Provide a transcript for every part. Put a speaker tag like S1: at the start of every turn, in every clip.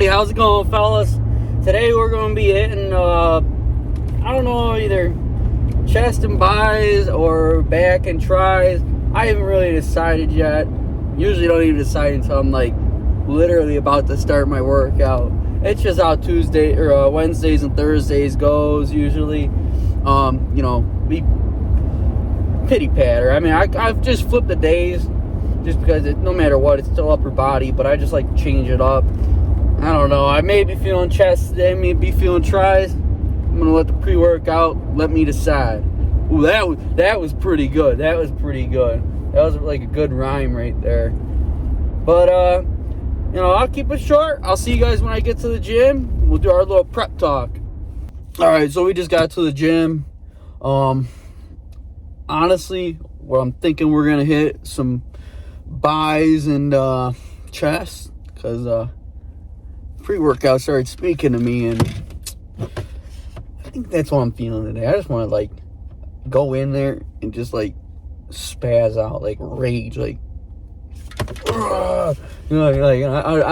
S1: Howdy, how's it going, fellas? Today we're going to be hitting, I don't know, either chest and buys or back and tries. I haven't really decided yet. Usually don't even decide until I'm like literally about to start my workout. It's just how Tuesday or Wednesdays and Thursdays goes usually. We pity patter. I mean, I've just flipped the days just because no matter what, it's still upper body, but I just like to change it up. I don't know. I may be feeling chest today, may be feeling tries. I'm gonna let the pre-workout let me decide. Ooh, that was pretty good. That was pretty good. That was like a good rhyme right there. But I'll keep it short. I'll see you guys when I get to the gym. We'll do our little prep talk. All right, so we just got to the gym. Honestly, what I'm thinking, we're gonna hit some buys and chest, because pre-workout started speaking to me, and I think that's what I'm feeling today. I just want to like go in there and just like spaz out, like rage, like I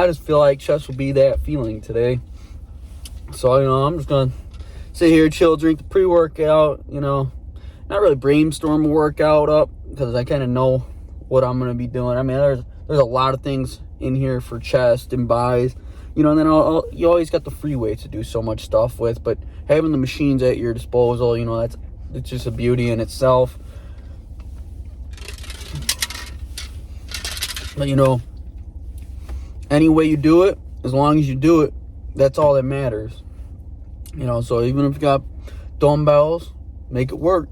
S1: just feel like chest will be that feeling today. So I'm just gonna sit here, chill, drink the pre-workout. Not really brainstorm a workout up because I kind of know what I'm gonna be doing. I mean, there's a lot of things in here for chest and buys, and then you always got the free weights to do so much stuff with. But having the machines at your disposal, it's just a beauty in itself. But any way you do it, as long as you do it, that's all that matters. So even if you got dumbbells, make it work.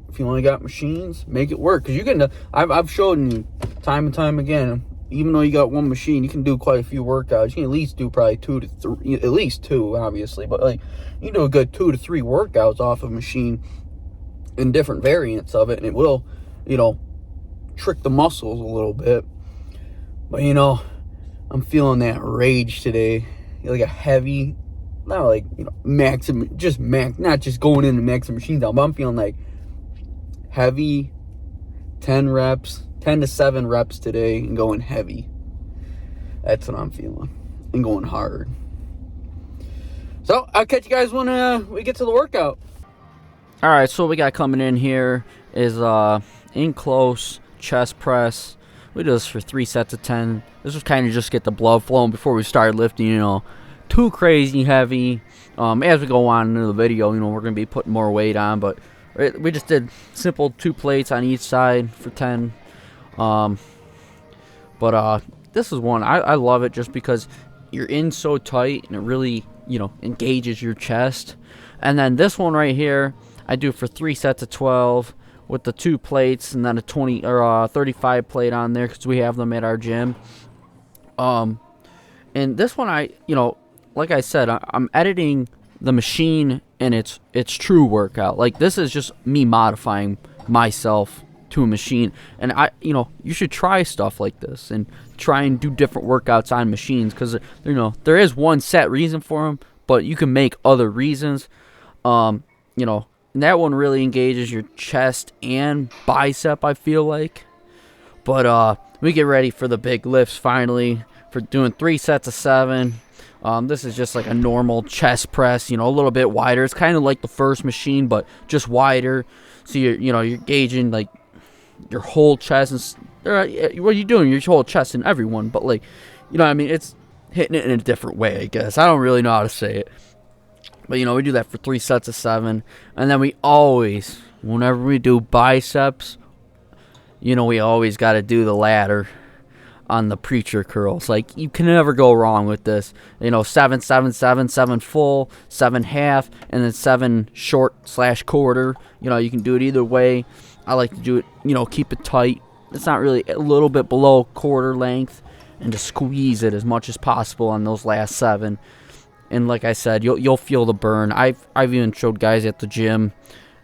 S1: If you only got machines, make it work. Because you can, I've shown you time and time again, even though you got one machine, you can do quite a few workouts. You can at least do probably 2 to 3, at least 2, obviously. But like, you can do a good 2 to 3 workouts off a machine in different variants of it. And it will, trick the muscles a little bit. But, I'm feeling that rage today. Like a heavy, not like, maximum, not just going in and maxing machines down, but I'm feeling like heavy 10 to 7 reps today and going heavy. That's what I'm feeling. And going hard. So I'll catch you guys when we get to the workout. Alright, so what we got coming in here is in close chest press. We do this for 3 sets of 10. This was kind of just get the blood flowing before we started lifting, too crazy heavy. As we go on into the video, we're going to be putting more weight on, but we just did simple 2 plates on each side for 10. This is one, I love it just because you're in so tight and it really, engages your chest. And then this one right here, I do for 3 sets of 12 with the 2 plates and then a 20 or 35 plate on there because we have them at our gym. And this one, like I said, I'm editing the machine and its true workout. Like, this is just me modifying myself to a machine. And you should try stuff like this and try and do different workouts on machines because there is one set reason for them, but you can make other reasons. And that one really engages your chest and bicep, I feel like. But we get ready for the big lifts finally for doing 3 sets of 7. This is just like a normal chest press, a little bit wider. It's kind of like the first machine, but just wider. So you're gauging like your whole chest. What are you doing? Your whole chest in everyone, but like, it's hitting it in a different way, I guess. I don't really know how to say it. But, we do that for 3 sets of 7. And then we always, whenever we do biceps, we always got to do the ladder on the preacher curls. Like, you can never go wrong with this. 7, 7, 7, 7 full, 7 half, and then 7 short/quarter. You can do it either way. I like to do it, keep it tight. It's not really a little bit below quarter length and just squeeze it as much as possible on those last 7. And like I said, you'll feel the burn. I've even showed guys at the gym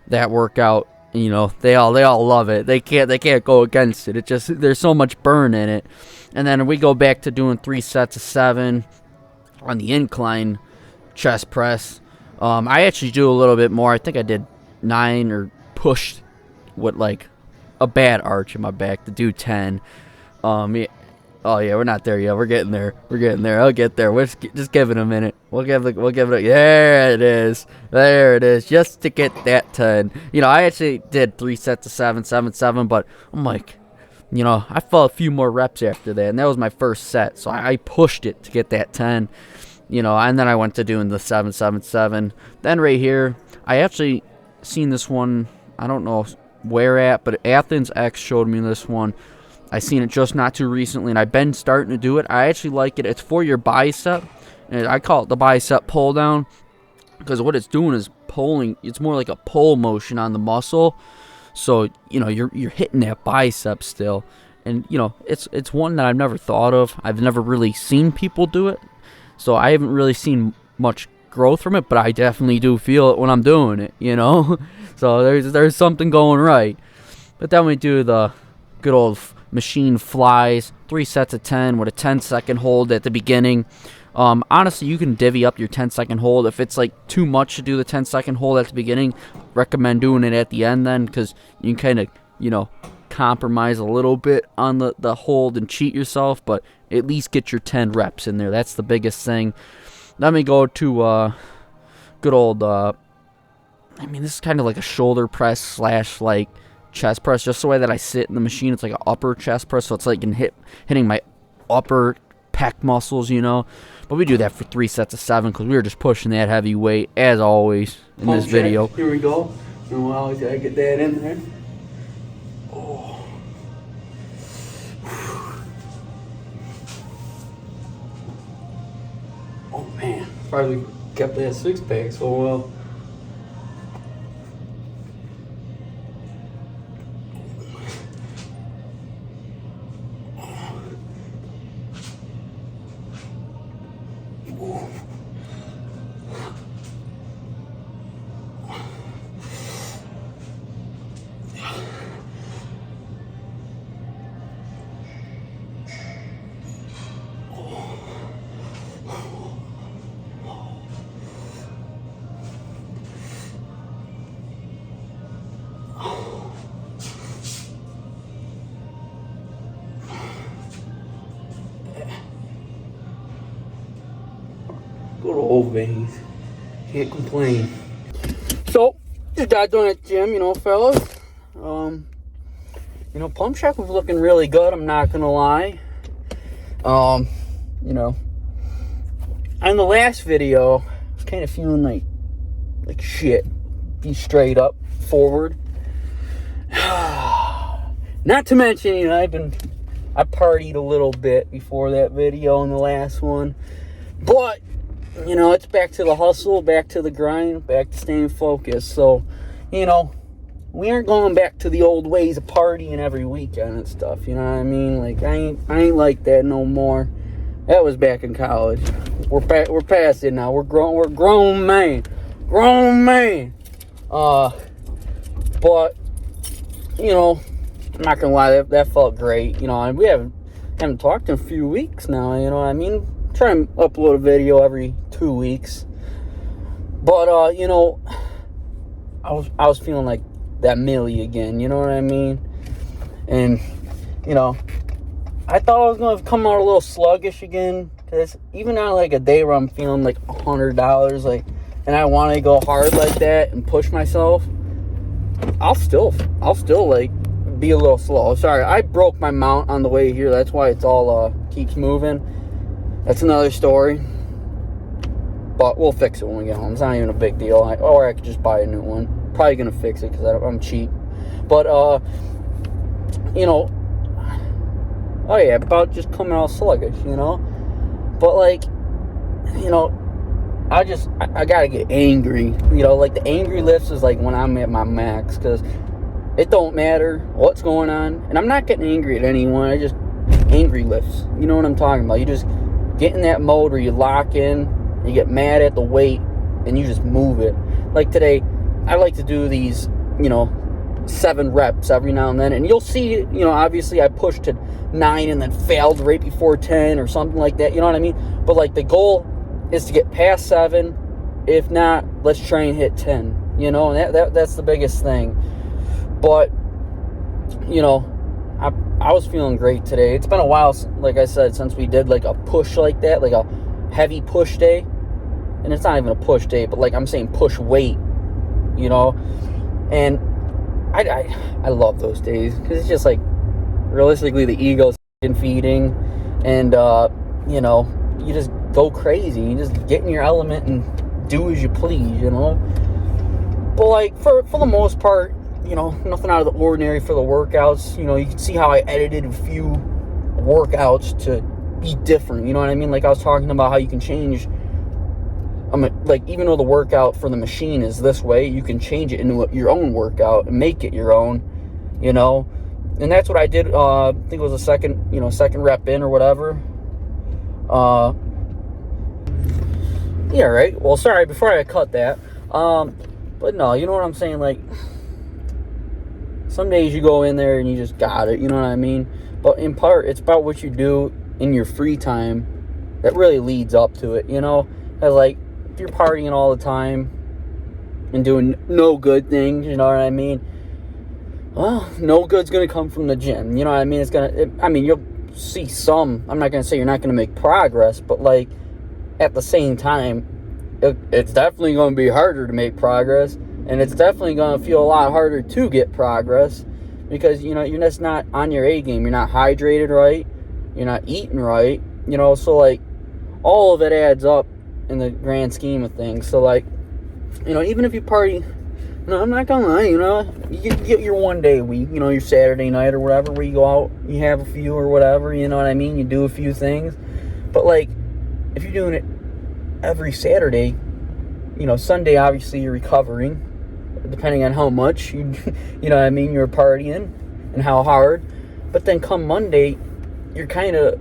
S1: that workout. They all love it. They can't go against it. It just, there's so much burn in it. And then we go back to doing 3 sets of 7 on the incline chest press. I actually do a little bit more. I think I did 9 or pushed with like a bad arch in my back to do 10. Oh yeah, we're not there yet. We're getting there. We're getting there. I'll get there. Just give it a minute. We'll give it. There it is. There it is. Just to get that 10. You know, I actually did 3 sets of 7, 7, 7, but I'm like, you know, I felt a few more reps after that, and that was my first set, so I pushed it to get that 10. You know, and then I went to doing the 7, 7, 7. Then right here, I actually seen this one. I don't know where at, but Athens X showed me this one. I seen it just not too recently, and I've been starting to do it. I actually like it. It's for your bicep, and I call it the bicep pull down, because what it's doing is pulling. It's more like a pull motion on the muscle. So you know you're hitting that bicep still, and you know it's one that I've never thought of. I've never really seen people do it, so I haven't really seen much growth from it. But I definitely do feel it when I'm doing it. You know, so there's something going right. But then we do the good old machine flies, 3 sets of 10 with a 10-second hold at the beginning. Honestly, you can divvy up your 10-second hold. If it's like too much to do the 10-second hold at the beginning, recommend doing it at the end then, because you can kind of, you know, compromise a little bit on the hold and cheat yourself, but at least get your 10 reps in there. That's the biggest thing. Let me go to good old, I mean, this is kind of like a shoulder press / like chest press, just the way that I sit in the machine. It's like an upper chest press, so it's like hitting my upper pec muscles, you know. But we do that for 3 sets of 7 because we were just pushing that heavy weight as always in this video.
S2: Here we go. And we always gotta get that in there. Oh. Oh man, probably kept that 6-pack so well. Good old veins. Can't complain. So, just got done at the gym, you know, fellas. You know, pump check was looking really good, I'm not gonna lie. You know, on the last video, I was kind of feeling like shit. Be straight up, forward. Not to mention, you know, I partied a little bit before that video and the last one. But, you know, it's back to the hustle, back to the grind, back to staying focused. So, you know, we aren't going back to the old ways of partying every weekend and stuff, you know what I mean? Like, I ain't like that no more. That was back in college. We're past it now. We're grown man. Grown man. But, you know, I'm not gonna lie, that felt great. You know, and we haven't talked in a few weeks now, you know what I mean? Try and upload a video every 2 weeks. But you know, I was feeling like that Millie again, you know what I mean? And you know, I thought I was gonna come out a little sluggish again, because even on like a day where I'm feeling like $100, like, and I want to go hard like that and push myself, I'll still like be a little slow. Sorry, I broke my mount on the way here. That's why it's all keeps moving. That's another story. But we'll fix it when we get home. It's not even a big deal. Or I could just buy a new one. Probably gonna fix it because I'm cheap. But you know, oh yeah, about just coming out sluggish, you know. But like, you know, I gotta get angry. You know, like the angry lifts is like when I'm at my max, because it don't matter what's going on, and I'm not getting angry at anyone. I just angry lifts. You know what I'm talking about? You just get in that mode where you lock in, you get mad at the weight, and you just move it. Like today, I like to do these, you know, 7 reps every now and then, and you'll see, you know, obviously I pushed to 9 and then failed right before 10 or something like that. You know what I mean? But like the goal is to get past 7. If not, let's try and hit 10. You know, and that's the biggest thing. But, you know, I was feeling great today. It's been a while, like I said, since we did like a push like that, like a heavy push day. And it's not even a push day, but like I'm saying push weight, you know. And I love those days because it's just like realistically the ego's feeding, and you know, you just go crazy. You just get in your element and do as you please, you know. But like for the most part, you know, nothing out of the ordinary for the workouts. You know, you can see how I edited a few workouts to be different. You know what I mean? Like I was talking about how you can change. Like even though the workout for the machine is this way, you can change it into your own workout and make it your own. You know, and that's what I did. I think it was a second rep in or whatever. Yeah, right. Well, sorry. Before I cut that. But no, you know what I'm saying? Like, some days you go in there and you just got it, you know what I mean? But in part, it's about what you do in your free time that really leads up to it, you know? Because, like, if you're partying all the time and doing no good things, you know what I mean? Well, no good's going to come from the gym, you know what I mean? You'll see some. I'm not going to say you're not going to make progress, but, like, at the same time, it's definitely going to be harder to make progress, and it's definitely going to feel a lot harder to get progress because, you know, you're just not on your A game. You're not hydrated right. You're not eating right, you know, so, like, all of it adds up in the grand scheme of things. So, like, you know, even if you party, no, I'm not going to lie, you know, you get your one day a week, you know, your Saturday night or whatever, where you go out, you have a few or whatever, you know what I mean? You do a few things. But, like, if you're doing it every Saturday, you know, Sunday obviously you're recovering, depending on how much you know what I mean, you're partying and how hard. But then come Monday, you're kind of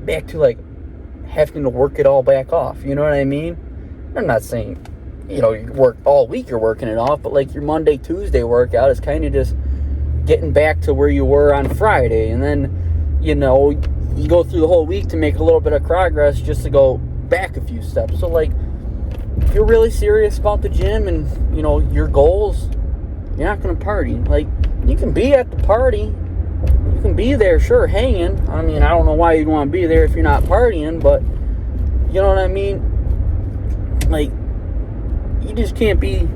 S2: back to like having to work it all back off. You know what I mean? I'm not saying, you know, you work all week, you're working it off, but like your Monday, Tuesday workout is kind of just getting back to where you were on Friday, and then, you know, you go through the whole week to make a little bit of progress just to go back a few steps. So, like, if you're really serious about the gym and, you know, your goals, you're not going to party. Like, you can be at the party. You can be there, sure, hanging. I mean, I don't know why you'd want to be there if you're not partying, but, you know what I mean? Like, you just can't be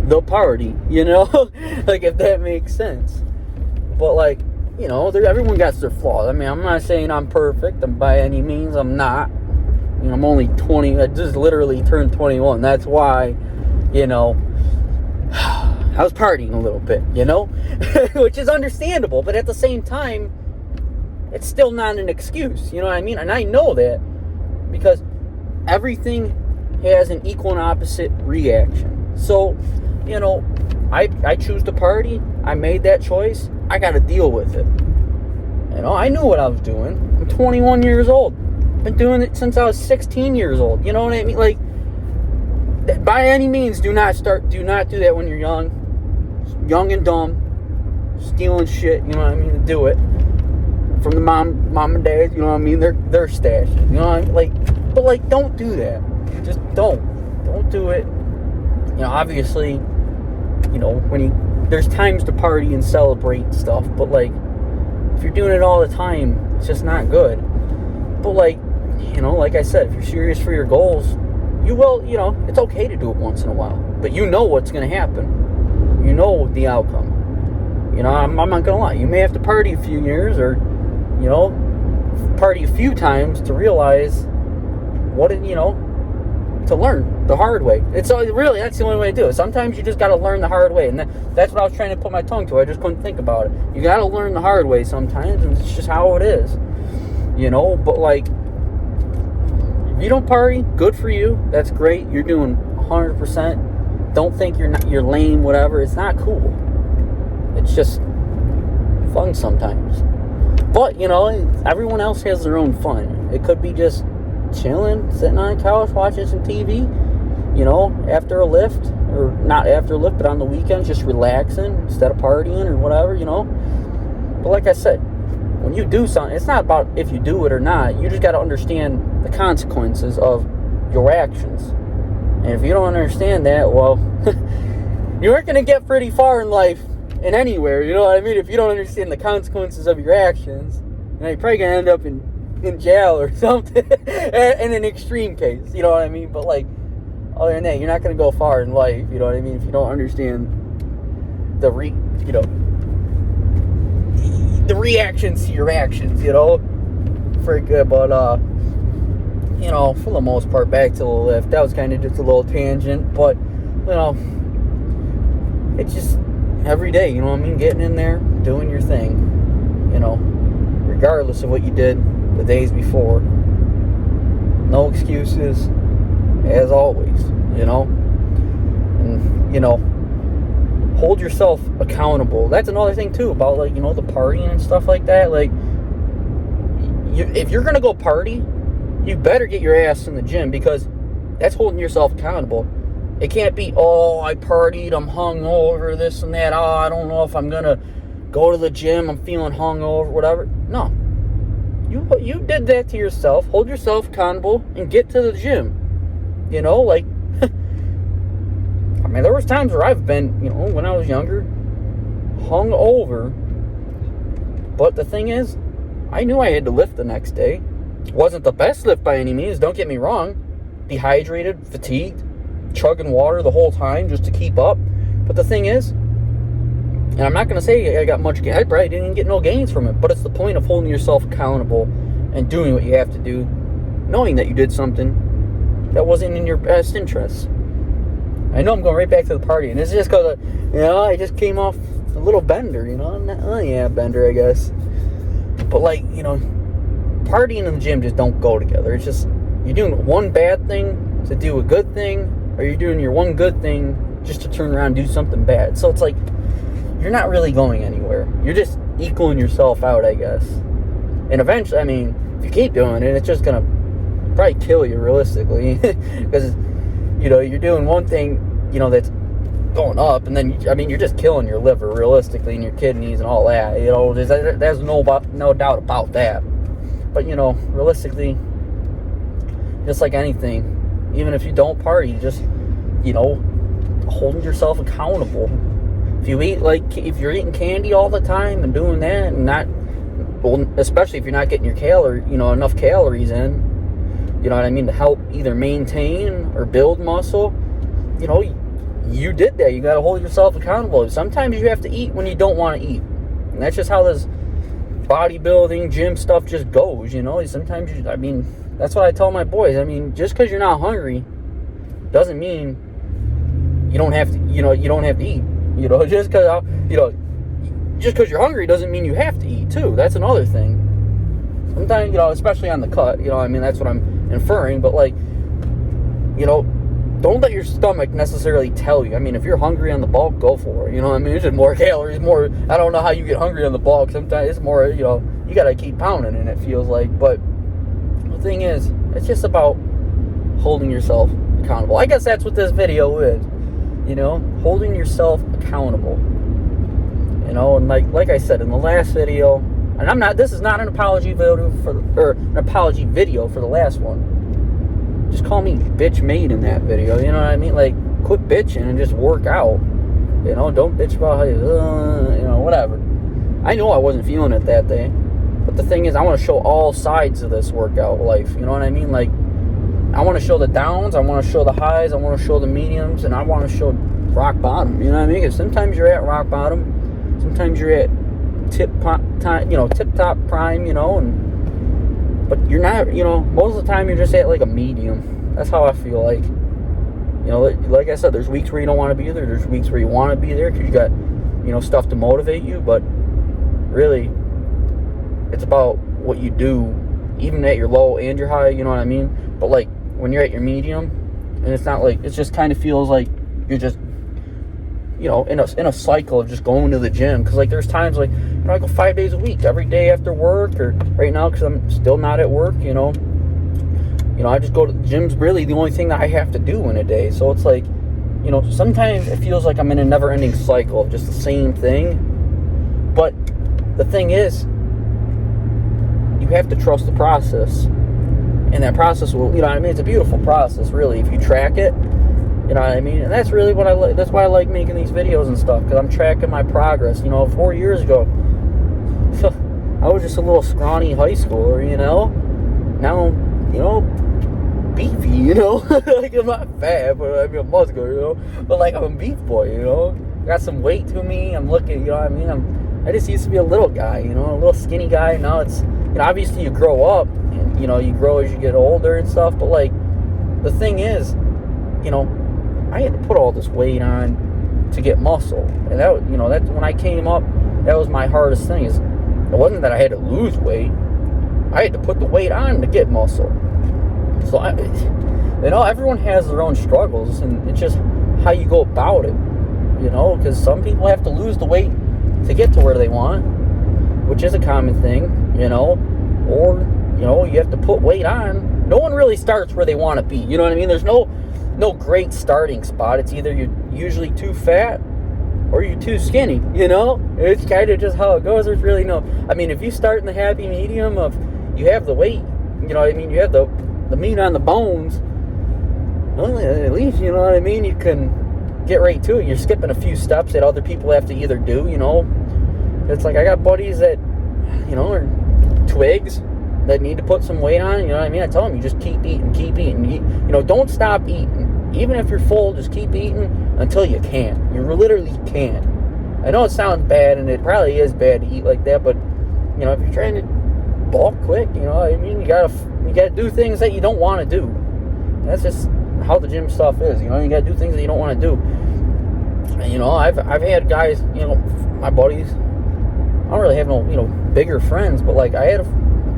S2: the party, you know? Like, if that makes sense. But, like, you know, everyone got their flaws. I mean, I'm not saying I'm perfect. By any means, I'm not. You know, I'm only 20. I just literally turned 21. That's why, you know, I was partying a little bit, you know? Which is understandable. But at the same time, it's still not an excuse. You know what I mean? And I know that because everything has an equal and opposite reaction. So, you know, I choose to party. I made that choice. I got to deal with it. You know, I knew what I was doing. I'm 21 years old. Been doing it since I was 16 years old. You know what I mean? Like, by any means, do not do that when you're young and dumb, stealing shit. You know what I mean? Do it from the mom and dad. You know what I mean? Their stash. You know what I mean? Like, but like, don't do that. Just don't do it. You know, obviously, you know, there's times to party and celebrate stuff, but like, if you're doing it all the time, it's just not good. But like, you know, like I said, if you're serious for your goals, you will, you know, it's okay to do it once in a while, but you know what's going to happen. You know the outcome. You know, I'm not going to lie. You may have to party a few years or, you know, party a few times to realize to learn the hard way. That's the only way to do it. Sometimes you just got to learn the hard way, and that's what I was trying to put my tongue to. I just couldn't think about it. You got to learn the hard way sometimes, and it's just how it is, you know. But like, if you don't party, good for you. That's great. You're doing 100%. Don't think you're lame, whatever. It's not cool. It's just fun sometimes. But, you know, everyone else has their own fun. It could be just chilling, sitting on a couch, watching some TV, you know, after a lift, or not after a lift, but on the weekends, just relaxing instead of partying or whatever, you know. But like I said, when you do something, it's not about if you do it or not. You just got to understand the consequences of your actions. And if you don't understand that, well, you aren't going to get pretty far in life in anywhere, you know what I mean? If you don't understand the consequences of your actions, you're probably gonna end up in jail or something. In an extreme case, you know what I mean? But like, other than that, you're not gonna go far in life, you know what I mean? If you don't understand the reactions to your actions, you know? But you know, for the most part, back to the lift. That was kind of just a little tangent, but you know, it's just every day, you know what I mean? Getting in there, doing your thing, you know, regardless of what you did the days before. No excuses, as always, you know? And, you know, hold yourself accountable. That's another thing, too, about, like, you know, the partying and stuff like that. Like, if you're going to go party, you better get your ass in the gym, because that's holding yourself accountable. It can't be, oh, I partied, I'm hungover, this and that. Oh, I don't know if I'm going to go to the gym, I'm feeling hungover, whatever. No. You did that to yourself. Hold yourself accountable and get to the gym. You know, like, I mean, there was times where I've been, you know, when I was younger, hungover. But the thing is, I knew I had to lift the next day. It wasn't the best lift by any means, don't get me wrong. Dehydrated, fatigued, chugging water the whole time just to keep up. But the thing is, and I'm not going to say I got much gain. I probably didn't get no gains from it. But it's the point of holding yourself accountable and doing what you have to do, knowing that you did something that wasn't in your best interest. I know I'm going right back to the party, and it's just because, you know, I just came off a little bender, you know. Oh, yeah, bender, I guess. But, like, you know, partying and the gym just don't go together. It's just, you're doing one bad thing to do a good thing, or you're doing your one good thing just to turn around and do something bad. So it's like, you're not really going anywhere. You're just equaling yourself out, I guess. And eventually, I mean, if you keep doing it, it's just going to probably kill you, realistically. Because, you know, you're doing one thing, you know, that's going up, and then, I mean, you're just killing your liver, realistically, and your kidneys and all that. You know, there's no doubt about that. But, you know, realistically, just like anything, even if you don't party, just, you know, holding yourself accountable. If you eat, like, if you're eating candy all the time and doing that, and not, well, especially if you're not getting your enough calories in, you know what I mean, to help either maintain or build muscle, you know, you did that. You got to hold yourself accountable. Sometimes you have to eat when you don't want to eat. And that's just how this bodybuilding, gym stuff just goes, you know. Sometimes, I mean, that's what I tell my boys. I mean, just because you're not hungry doesn't mean you don't have to, you don't have to eat. You know, just because you're hungry doesn't mean you have to eat, too. That's another thing. Sometimes, you know, especially on the cut, you know, I mean, that's what I'm inferring. But, like, you know, don't let your stomach necessarily tell you. I mean, if you're hungry on the bulk, go for it. You know what I mean? It's just more calories, more. I don't know how you get hungry on the bulk. Sometimes it's more, you know, you got to keep pounding it, it feels like. But the thing is, it's just about holding yourself accountable. I guess that's what this video is. You know, holding yourself accountable. You know, and like I said in the last video, and this is not an apology video an apology video for the last one. Just call me bitch made in that video, you know what I mean? Like, quit bitching and just work out. You know, don't bitch about how you know, whatever. I know I wasn't feeling it that day. But the thing is, I want to show all sides of this workout life, you know what I mean? Like, I want to show the downs, I want to show the highs, I want to show the mediums, and I want to show rock bottom, you know what I mean? Because sometimes you're at rock bottom, sometimes you're at tip-top prime, you know, but you're not, you know, most of the time you're just at like a medium. That's how I feel like. You know, like I said, there's weeks where you don't want to be there, there's weeks where you want to be there because you got, you know, stuff to motivate you, but really, it's about what you do, even at your low and your high, you know what I mean? But like, when you're at your medium, and it's not like, it just kind of feels like you're just, you know, in a cycle of just going to the gym. Because like, there's times like, you know, I go 5 days a week, every day after work, or right now because I'm still not at work, you know, I just go to the gym's really the only thing that I have to do in a day. So it's like, you know, sometimes it feels like I'm in a never-ending cycle of just the same thing. But the thing is, you have to trust the process. And that process will, you know what I mean? It's a beautiful process, really. If you track it, You know what I mean? And that's really what I like. That's why I like making these videos and stuff, because I'm tracking my progress. You know, 4 years ago, I was just a little scrawny high schooler, you know? Now, you know, beefy, you know? Like, I'm not fat, but I mean, I'm muscular, you know? But, like, I'm a beef boy, you know? Got some weight to me. I'm looking, you know what I mean? I just used to be a little guy, you know? A little skinny guy. Now it's, you know, obviously you grow up, and, you know, you grow as you get older and stuff. But, like, the thing is, you know, I had to put all this weight on to get muscle. And that, you know, that when I came up, that was my hardest thing. Is it wasn't that I had to lose weight. I had to put the weight on to get muscle. So, you know, everyone has their own struggles, and it's just how you go about it, you know, because some people have to lose the weight to get to where they want, which is a common thing, you know, or, you know, you have to put weight on. No one really starts where they want to be, you know what I mean? There's no great starting spot. It's either you're usually too fat or you're too skinny, you know? It's kind of just how it goes. There's really no, I mean, if you start in the happy medium of you have the weight, you know what I mean, you have the meat on the bones, well, at least, you know what I mean, you can get right to it. You're skipping a few steps that other people have to either do, you know? It's like I got buddies that, you know, are twigs that need to put some weight on, you know what I mean? I tell them, you just keep eating, you know, don't stop eating. Even if you're full, just keep eating until you can't. You literally can't. I know it sounds bad, and it probably is bad to eat like that, but, you know, if you're trying to bulk quick, you know, I mean, you gotta do things that you don't want to do. That's just how the gym stuff is, you know, you gotta do things that you don't want to do. And, you know, I've had guys, you know, my buddies, I don't really have no, you know, bigger friends, but, like, I had a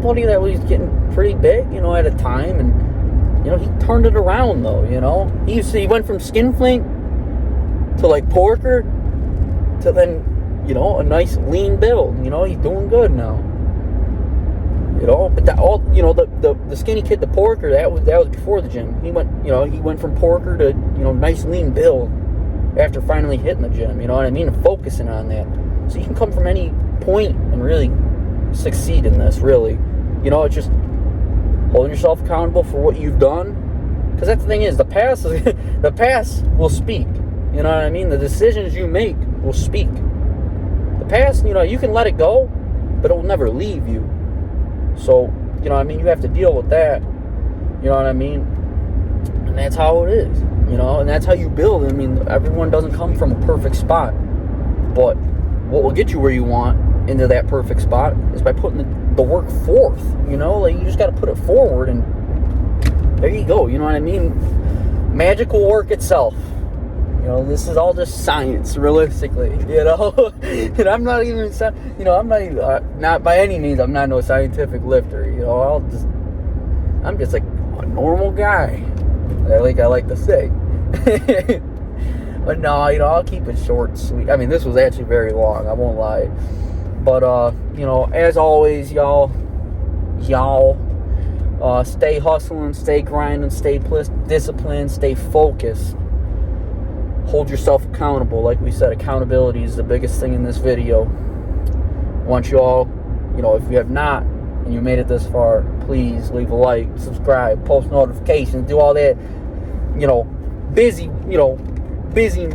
S2: buddy that was getting pretty big, you know, at a time, and, you know, he turned it around, though, you know. He went from skinflint to, like, porker to then, you know, a nice lean build. You know, he's doing good now. You know, but that all, you know, the skinny kid, the porker, that was before the gym. He went from porker to, you know, nice lean build after finally hitting the gym. You know what I mean? And focusing on that. So you can come from any point and really succeed in this, really. You know, it's just holding yourself accountable for what you've done, because that's the thing is, the past will speak. You know what I mean? The decisions you make will speak. The past, you know, you can let it go, but it will never leave you. So, you know what I mean, you have to deal with that. You know what I mean? And that's how it is, you know, and that's how you build. I mean, everyone doesn't come from a perfect spot, but what will get you where you want into that perfect spot is by putting the work forth, you know, like, you just got to put it forward, and there you go, you know what I mean? Magic will work itself. You know, this is all just science, realistically, you know. And I'm not even, you know, I'm not even, not by any means, I'm not no scientific lifter, you know. I'm just like a normal guy, I like to say. But no, you know, I'll keep it short and sweet. I mean, this was actually very long, I won't lie. But, you know, as always, y'all, stay hustling, stay grinding, stay disciplined, stay focused. Hold yourself accountable. Like we said, accountability is the biggest thing in this video. I want you all, you know, if you have not, and you made it this far, please leave a like, subscribe, post notifications, do all that, you know, busy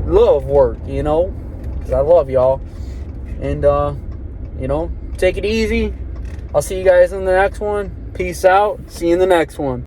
S2: love work, you know, because I love y'all. And, you know, take it easy. I'll see you guys in the next one. Peace out. See you in the next one.